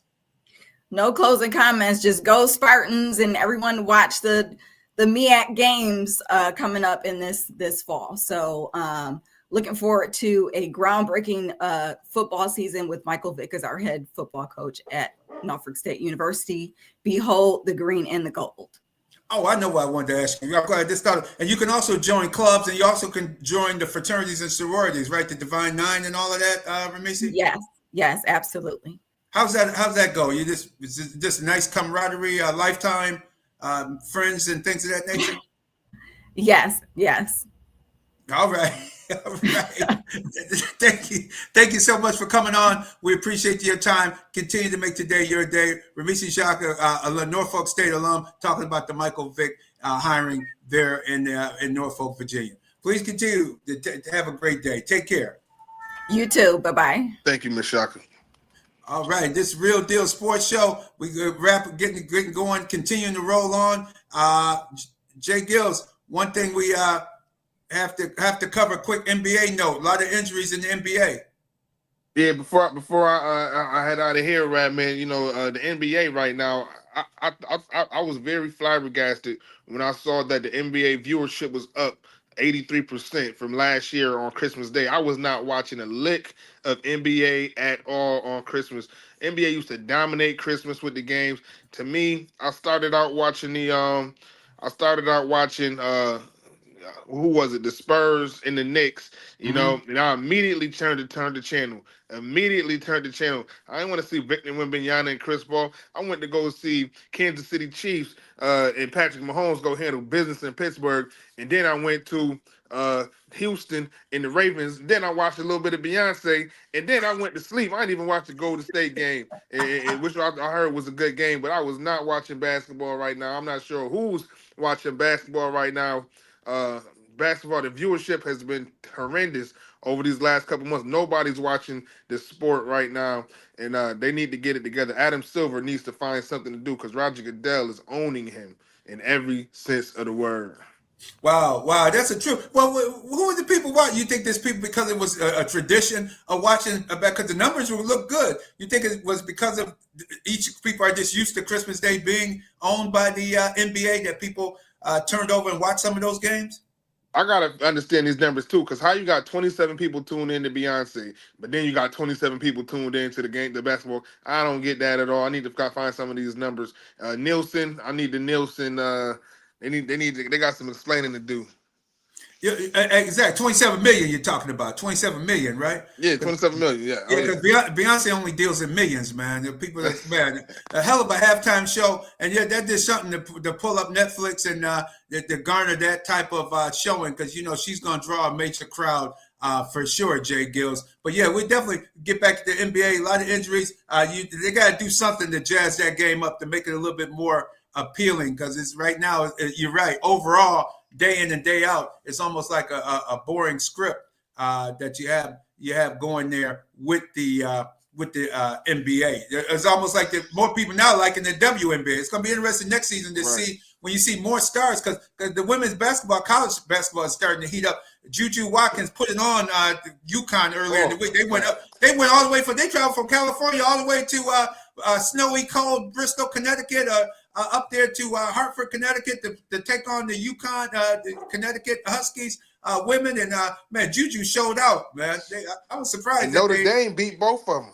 No closing comments. Just go Spartans, and everyone watch the MEAC games coming up in this fall. So looking forward to a groundbreaking football season with Michael Vick as our head football coach at Norfolk State University. Behold the green and the gold. Oh, I know what I wanted to ask you. I'm glad this started. And you can also join clubs, and you also can join the fraternities and sororities, right? The Divine Nine and all of that, Ramisi? Yes, absolutely. How's that go? You just nice camaraderie, lifetime friends and things of that nature? Yes. All right. Thank you so much for coming on. We appreciate your time. Continue to make today your day. Ramisi Shaka, a Norfolk State alum, talking about the Michael Vick hiring there in Norfolk, Virginia. Please continue to have a great day. Take care. You too. Bye-bye. Thank you, Ms. Shaka. All right, this Real Deal Sports Show. We getting going, continuing to roll on. J-GILLZ, one thing we have to cover a quick NBA note. A lot of injuries in the NBA. Yeah, before I head out of here, Radman, the NBA right now, I was very flabbergasted when I saw that the NBA viewership was up 83% from last year on Christmas Day. I was not watching a lick of NBA at all on Christmas. NBA used to dominate Christmas with the games. To me, I started out watching who was it? The Spurs and the Knicks, and I immediately turned the channel. I didn't want to see Victor Wembanyama and Chris Paul. I went to go see Kansas City Chiefs and Patrick Mahomes go handle business in Pittsburgh. And then I went to Houston and the Ravens. Then I watched a little bit of Beyonce. And then I went to sleep. I didn't even watch the Golden State game, which I heard was a good game. But I was not watching basketball right now. I'm not sure who's watching basketball right now. basketball, the viewership has been horrendous over these last couple months. Nobody's watching the sport right now, and they need to get it together. Adam Silver needs to find something to do because Roger Goodell is owning him in every sense of the word. Wow, that's a true. Well, who are the people watching? You think there's people because it was a tradition of watching because the numbers will look good? You think it was because of each people are just used to Christmas Day being owned by the NBA that people turned over and watched some of those games? I gotta understand these numbers too, because how you got 27 people tuned in to Beyonce, but then you got 27 people tuned in to the basketball. I don't get that at all. I need to find some of these numbers. Nielsen, I need the Nielsen. They got some explaining to do. Yeah, exactly. 27 million you're talking about. 27 million, right? Yeah, 27 million. Yeah. Yeah, because Beyonce only deals in millions, man. The people that's man, a hell of a halftime show, and yeah, that did something to pull up Netflix and to garner that type of showing because she's gonna draw a major crowd for sure, J-GILLZ. But yeah, we definitely get back to the NBA. A lot of injuries. They got to do something to jazz that game up to make it a little bit more appealing because it's right now. You're right. Overall, day in and day out, it's almost like a boring script that you have going there with the NBA. It's almost like more people now liking the WNBA. It's going to be interesting next season to see when you see more stars because the women's basketball, college basketball is starting to heat up. Juju Watkins put it on UConn earlier in the week. They went all the way they traveled from California all the way to snowy, cold Bristol, Connecticut, up there to Hartford, Connecticut to take on the UConn, the Connecticut Huskies women. And man, Juju showed out, man. I was surprised. And Notre Dame beat both of them.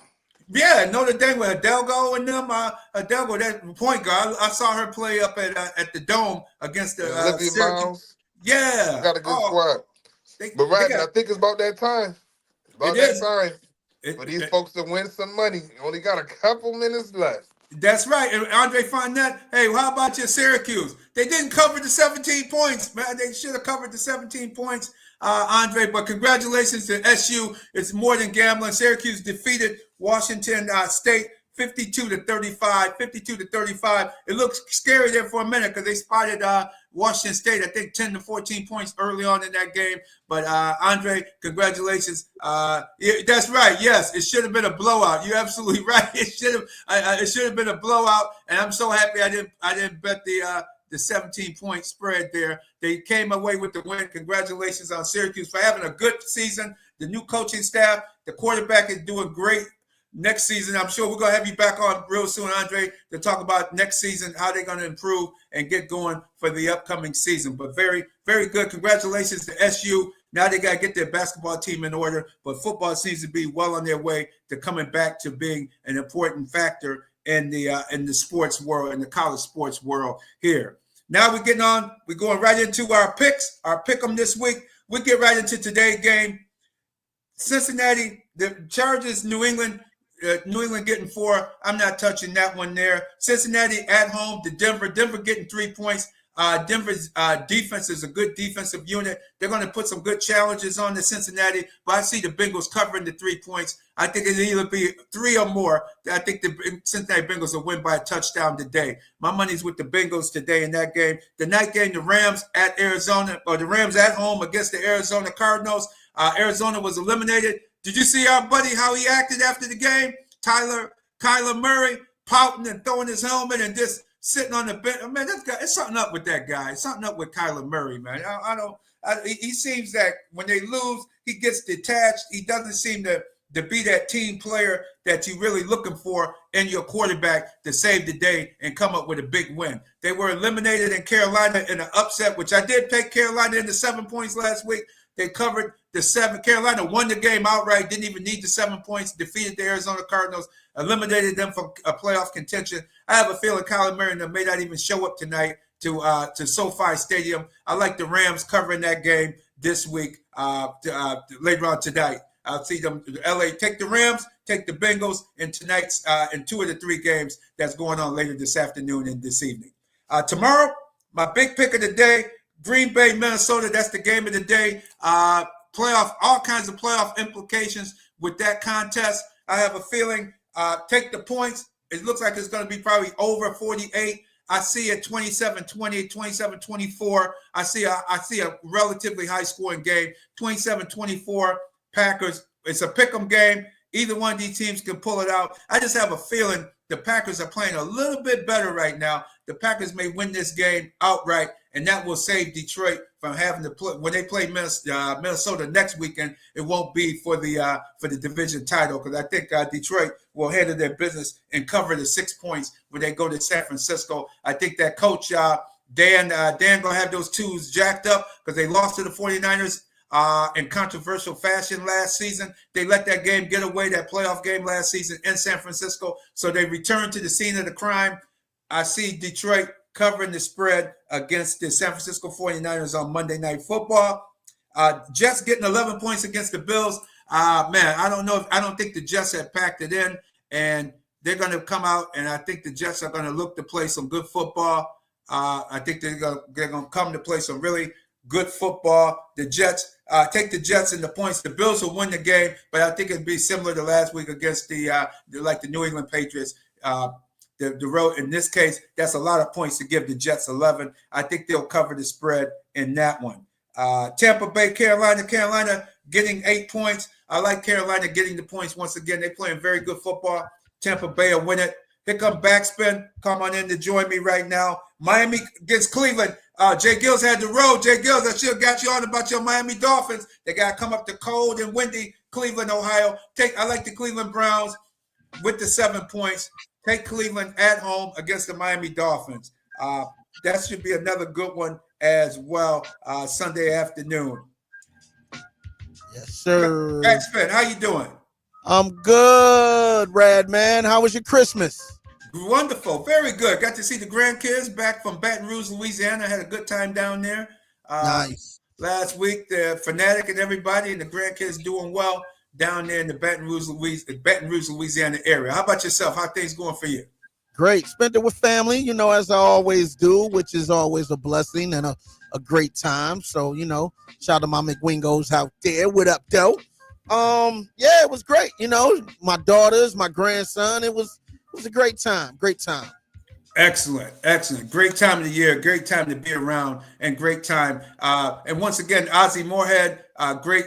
Yeah, Notre Dame with Hidalgo and them. Hidalgo, that point guard, I saw her play up at the Dome against the Olivia Miles. Yeah, got a good squad. But Radman, I think it's about that time. It's about that time for these folks to win some money. Only got a couple minutes left. That's right. And Andre Fournette, hey, how about your Syracuse? They didn't cover the 17 points, man. They should have covered the 17 points, Andre. But congratulations to SU. It's more than gambling. Syracuse defeated Washington State 52-35. It looks scary there for a minute because they spotted Washington State, I think 10 to 14 points early on in that game. But Andre, congratulations. That's right. Yes, it should have been a blowout. You're absolutely right. It should have been a blowout. And I'm so happy I didn't bet the 17-point spread there. They came away with the win. Congratulations on Syracuse for having a good season. The new coaching staff, the quarterback is doing great. Next season, I'm sure we're going to have you back on real soon, Andre, to talk about next season, how they're going to improve and get going for the upcoming season. But very, very good. Congratulations to SU. Now they got to get their basketball team in order, but football seems to be well on their way to coming back to being an important factor in the sports world, in the college sports world here. Now we're going right into our picks, our pick 'em this week. We get right into today's game. Cincinnati, the Chargers, New England getting 4. I'm not touching that one there. Cincinnati at home to Denver. Denver getting 3 points. Denver's defense is a good defensive unit. They're going to put some good challenges on the Cincinnati, but I see the Bengals covering the 3 points. I think it'll either be 3 or more. I think the Cincinnati Bengals will win by a touchdown today. My money's with the Bengals today in that game. The night game, the Rams at Arizona, or the Rams at home against the Arizona Cardinals. Arizona was eliminated. Did you see our buddy, how he acted after the game? Kyler Murray pouting and throwing his helmet and just sitting on the bench. Man, it's something up with that guy. It's something up with Kyler Murray, man. He seems that when they lose, he gets detached. He doesn't seem to be that team player that you're really looking for in your quarterback to save the day and come up with a big win. They were eliminated in Carolina in an upset, which I did take Carolina into 7 points last week. They covered the 7. Carolina won the game outright, didn't even need the 7 points, defeated the Arizona Cardinals, eliminated them from a playoff contention. I have a feeling Kyler Murray may not even show up tonight to SoFi Stadium. I like the Rams covering that game this week, later on tonight. I'll see them. LA take the Rams, take the Bengals in tonight's in 2 of the 3 games that's going on later this afternoon and this evening. Tomorrow, my big pick of the day, Green Bay, Minnesota. That's the game of the day. Playoff, all kinds of playoff implications with that contest. I have a feeling take the points. It looks like it's going to be probably over 48. I see a 27-20, 27-24. I see a relatively high scoring game. 27-24 Packers. It's a pick'em game. Either one of these teams can pull it out. I just have a feeling the Packers are playing a little bit better right now. The Packers may win this game outright, and that will save Detroit from having to play when they play Minnesota next weekend. It won't be for the division title, because I think Detroit will handle their business and cover the 6 points when they go to San Francisco. I think that coach Dan gonna have those twos jacked up because they lost to the 49ers in controversial fashion last season. They let that game get away, that playoff game last season in San Francisco. So they returned to the scene of the crime. I see Detroit covering the spread against the San Francisco 49ers on Monday Night Football. Jets getting 11 points against the Bills. Man, I don't know. I don't think the Jets have packed it in, and they're going to come out, and I think the Jets are going to look to play some good football. I think they're going to come to play some really good football. The Jets, take the Jets and the points. The Bills will win the game, but I think it'd be similar to last week against the New England Patriots. The road, in this case, that's a lot of points to give the Jets 11. I think they'll cover the spread in that one. Tampa Bay, Carolina getting 8 points. I like Carolina getting the points once again. They're playing very good football. Tampa Bay will win it. Here come BacSpin. Come on in to join me right now. Miami against Cleveland. J-GILLZ had the road. J-GILLZ, I should have got you on about your Miami Dolphins. They got to come up to cold and windy Cleveland, Ohio. I like the Cleveland Browns with the 7 points. Take Cleveland at home against the Miami Dolphins. That should be another good one as well, Sunday afternoon. Yes, sir. BacSpin, how you doing? I'm good, Radman. How was your Christmas? Wonderful. Very good. Got to see the grandkids back from Baton Rouge, Louisiana. Had a good time down there. Nice. Last week, the Fanatic and everybody and the grandkids doing well down there in the Baton Rouge, Louisiana area. How about yourself? How things going for you? Great. Spent it with family, as I always do, which is always a blessing and a great time. So, shout out to my McWingos out there. What up, though? Yeah, it was great. My daughters, my grandson. It was a great time. Great time. Excellent. Great time of the year. Great time to be around, and great time. And once again, Ozzie Moorhead, great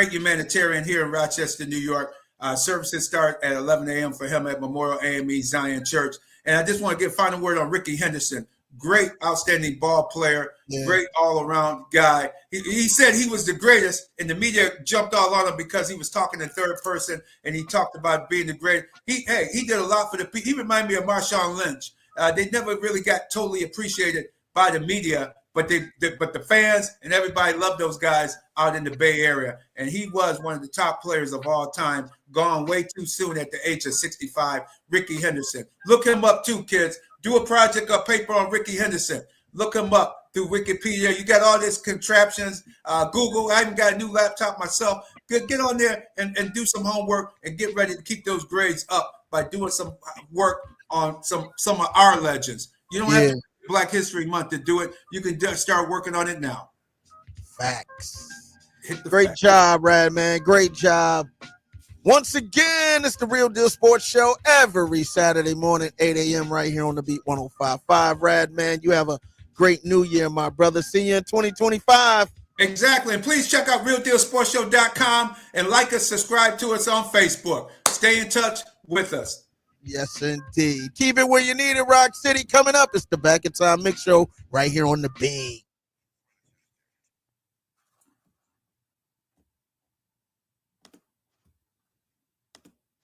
humanitarian here in Rochester, New York. Services start at 11 a.m. for him at Memorial AME Zion Church. And I just want to give final word on Ricky Henderson. Great, outstanding ball player. Yeah. Great all-around guy. He said he was the greatest, and the media jumped all on him because he was talking in third person, and he talked about being the great. He did a lot for the people. He reminded me of Marshawn Lynch. They never really got totally appreciated by the media, but the fans and everybody loved those guys out in the Bay Area. And he was one of the top players of all time, gone way too soon at the age of 65, Ricky Henderson. Look him up too, kids. Do a project or paper on Ricky Henderson. Look him up through Wikipedia. You got all these contraptions. Google. I even got a new laptop myself. Get on there and do some homework and get ready to keep those grades up by doing some work on some of our legends. You don't have to Black History Month to do it. You can just start working on it now. Facts. Great job, Radman. Great job. Once again, it's the Real Deal Sports Show every Saturday morning, 8 a.m. right here on the Beat 105.5. Radman, you have a great new year, my brother. See you in 2025. Exactly. And please check out RealDealSportsShow.com and like us, subscribe to us on Facebook. Stay in touch with us. Yes, indeed. Keep it where you need it, Rock City. Coming up, it's the Back in Time Mix Show right here on the Beat.